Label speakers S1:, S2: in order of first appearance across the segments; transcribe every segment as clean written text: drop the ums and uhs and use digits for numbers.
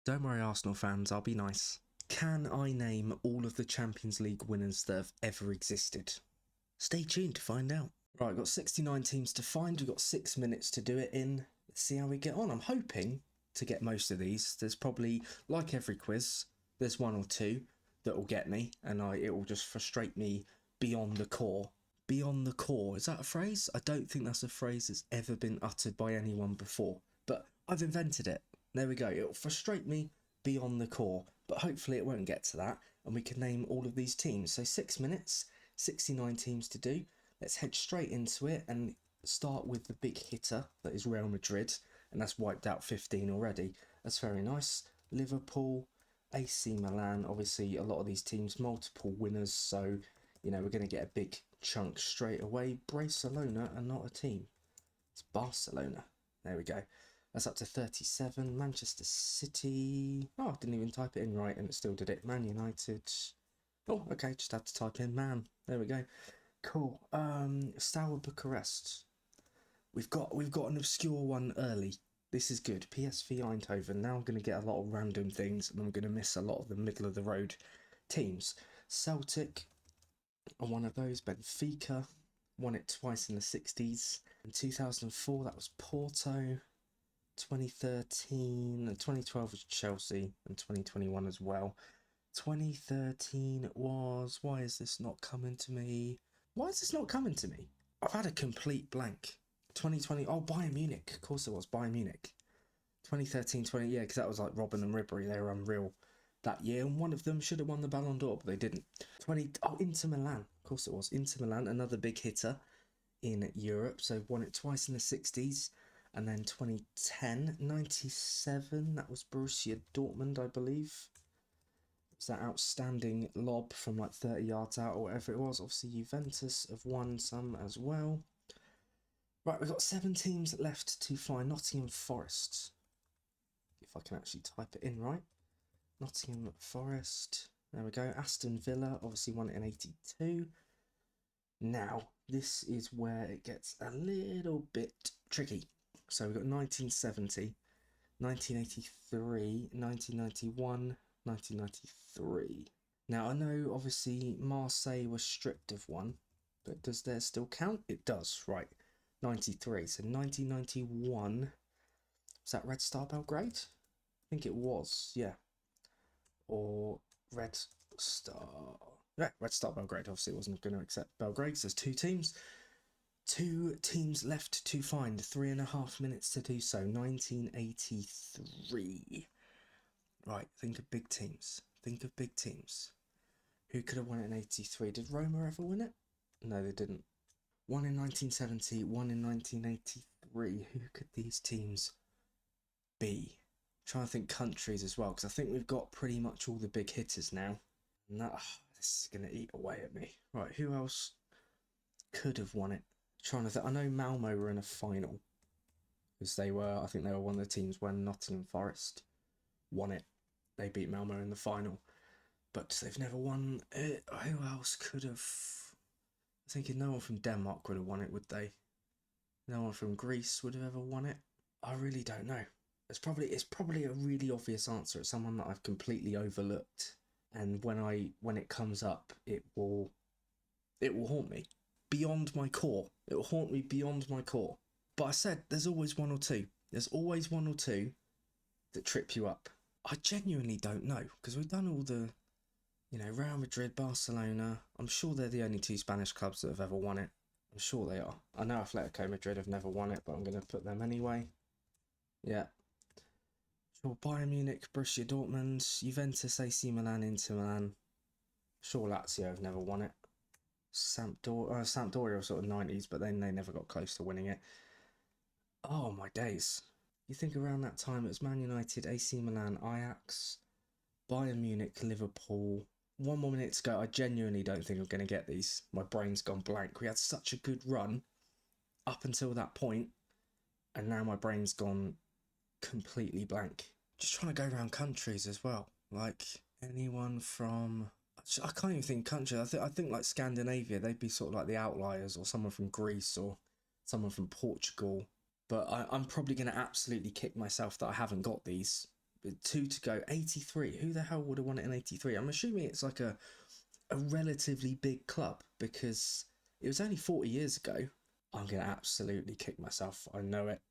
S1: Don't worry, Arsenal fans, I'll be nice. Can I name all of the Champions League winners that have ever existed? Stay tuned to find out. Right, I've got 69 teams to find. We've got 6 minutes to do it in. Let's see how we get on. I'm hoping to get most of these. There's probably, like every quiz, there's one or two that will get me, and it will just frustrate me beyond the core. Beyond the core, is that a phrase? I don't think that's a phrase that's ever been uttered by anyone before, but I've invented it. There we go. It'll frustrate me beyond the core, but hopefully it won't get to that, and we can name all of these teams. So 6 minutes, 69 teams to do. Let's head straight into it and start with the big hitter that is Real Madrid, and that's wiped out 15 already. That's very nice. Liverpool, AC Milan, obviously a lot of these teams, multiple winners, so you know we're going to get a big chunk straight away. Barcelona are not a team. It's Barcelona. There we go. That's up to 37. Manchester City. Oh, I didn't even type it in right and it still did it. Man United. Oh, okay, just had to type in man. There we go. Cool. Steaua Bucharest. We've got an obscure one early. This is good. PSV Eindhoven. Now I'm going to get a lot of random things and I'm going to miss a lot of the middle of the road teams. Celtic are one of those. Benfica won it twice in the 60s. In 2004 that was Porto. 2013 and 2012 was Chelsea, and 2021 as well. 2013 was, why is this not coming to me? Why is this not coming to me? I've had a complete blank. 2020, oh, Bayern Munich. Of course it was, Bayern Munich. 2013, yeah, because that was like Robin and Ribery. They were unreal that year, and one of them should have won the Ballon d'Or, but they didn't. Inter Milan. Of course it was. Inter Milan, another big hitter in Europe. So won it twice in the 60s. And then 2010, 97, that was Borussia Dortmund, I believe. It was that outstanding lob from like 30 yards out or whatever it was. Obviously, Juventus have won some as well. Right, we've got 7 teams left to fly. Nottingham Forest. If I can actually type it in right. Nottingham Forest. There we go. Aston Villa, obviously won it in 82. Now, this is where it gets a little bit tricky. So we've got 1970, 1983, 1991, 1993. Now I know obviously Marseille was stripped of one, but does theirs still count? It does, right. 93, so 1991, was that Red Star Belgrade? I think it was, yeah. Or Red Star, yeah, Red Star Belgrade, obviously wasn't going to accept Belgrade, so there's 2 teams. 2 teams left to find, 3.5 minutes to do so. 1983. Right, think of big teams. Think of big teams. Who could have won it in 83? Did Roma ever win it? No, they didn't. One in 1970, one in 1983. Who could these teams be? I'm trying to think countries as well, because I think we've got pretty much all the big hitters now. And this is going to eat away at me. Right, who else could have won it? Trying to think. I know Malmo were in a final because I think they were one of the teams when Nottingham Forest won it. They beat Malmo in the final, but they've never won it. Who else could have? I'm thinking no one from Denmark would have won it, would they? No one from Greece would have ever won it. I really don't know. It's probably a really obvious answer. It's someone that I've completely overlooked, and when it comes up, it will haunt me. Beyond my core. It will haunt me beyond my core. But I said there's always one or two. There's always one or two that trip you up. I genuinely don't know, because we've done all the, Real Madrid, Barcelona. I'm sure they're the only 2 Spanish clubs that have ever won it. I'm sure they are. I know Atletico Madrid have never won it, but I'm going to put them anyway. Yeah. Sure, Bayern Munich, Borussia Dortmund, Juventus, AC Milan, Inter Milan. Sure, Lazio have never won it. Sampdoria were sort of 90s, but then they never got close to winning it. Oh my days. You think around that time it was Man United, AC Milan, Ajax, Bayern Munich, Liverpool. 1 more minute to go. I genuinely don't think I'm going to get these. My brain's gone blank. We had such a good run up until that point, and now my brain's gone completely blank. Just trying to go around countries as well. Like anyone from... I can't even think country. I think like Scandinavia, they'd be sort of like the outliers, or someone from Greece or someone from Portugal. But I'm probably going to absolutely kick myself that I haven't got these. With 2 to go, 83. Who the hell would have won it in 83? I'm assuming it's like a relatively big club because it was only 40 years ago. I'm going to absolutely kick myself. I know it.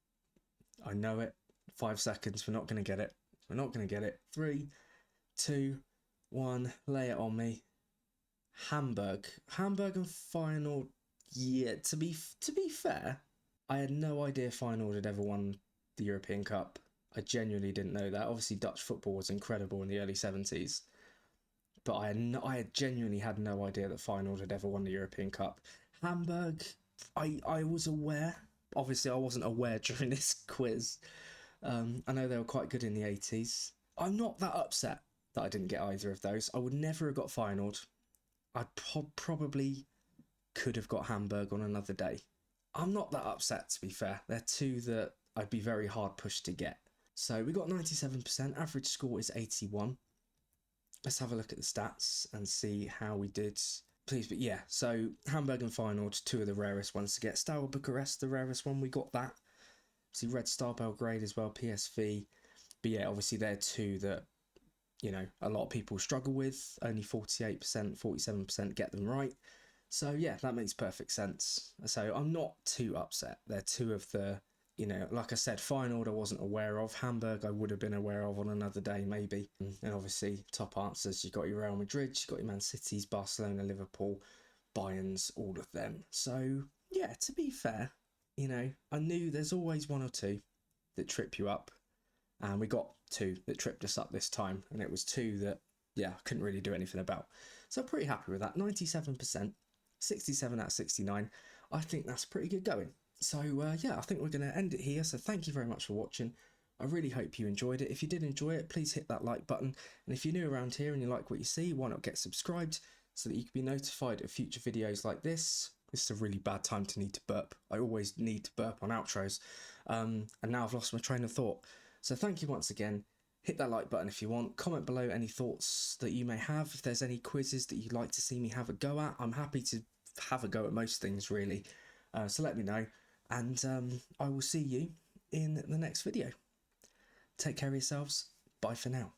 S1: I know it. 5 seconds. We're not going to get it. We're not going to get it. 3, 2, 1. Lay it on me. Hamburg and Feyenoord. Yeah, to be fair, I had no idea Feyenoord had ever won the European Cup. I genuinely didn't know that. Obviously, Dutch football was incredible in the early 70s. But I genuinely had no idea that Feyenoord had ever won the European Cup. Hamburg, I was aware. Obviously, I wasn't aware during this quiz. I know they were quite good in the 80s. I'm not that upset that I didn't get either of those. I would never have got Feyenoord. I probably could have got Hamburg on another day. I'm not that upset, to be fair. They're two that I'd be very hard pushed to get. So we got 97%. Average score is 81. Let's have a look at the stats and see how we did. Please, but yeah, so Hamburg and Feyenoord, two of the rarest ones to get. Steaua Bucharest, the rarest one, we got that. See, Red Star Belgrade as well, PSV. But yeah, obviously they're two that, you know, a lot of people struggle with. Only 48%, 47% get them right. So yeah, that makes perfect sense. So I'm not too upset. They're two of the, you know, like I said, Feyenoord I wasn't aware of. Hamburg I would have been aware of on another day maybe. And obviously top answers, you've got your Real Madrid, you've got your Man Cities, Barcelona, Liverpool, Bayerns, all of them. So yeah, to be fair, you know, I knew there's always one or two that trip you up. And we got two that tripped us up this time. And it was two that, yeah, I couldn't really do anything about. So I'm pretty happy with that. 97%, 67 out of 69. I think that's pretty good going. So yeah, I think we're going to end it here. So thank you very much for watching. I really hope you enjoyed it. If you did enjoy it, please hit that like button. And if you're new around here and you like what you see, why not get subscribed so that you can be notified of future videos like this. This is a really bad time to need to burp. I always need to burp on outros. And now I've lost my train of thought. So thank you once again. Hit that like button if you want. Comment below any thoughts that you may have. If there's any quizzes that you'd like to see me have a go at, I'm happy to have a go at most things really. So let me know. And I will see you in the next video. Take care of yourselves. Bye for now.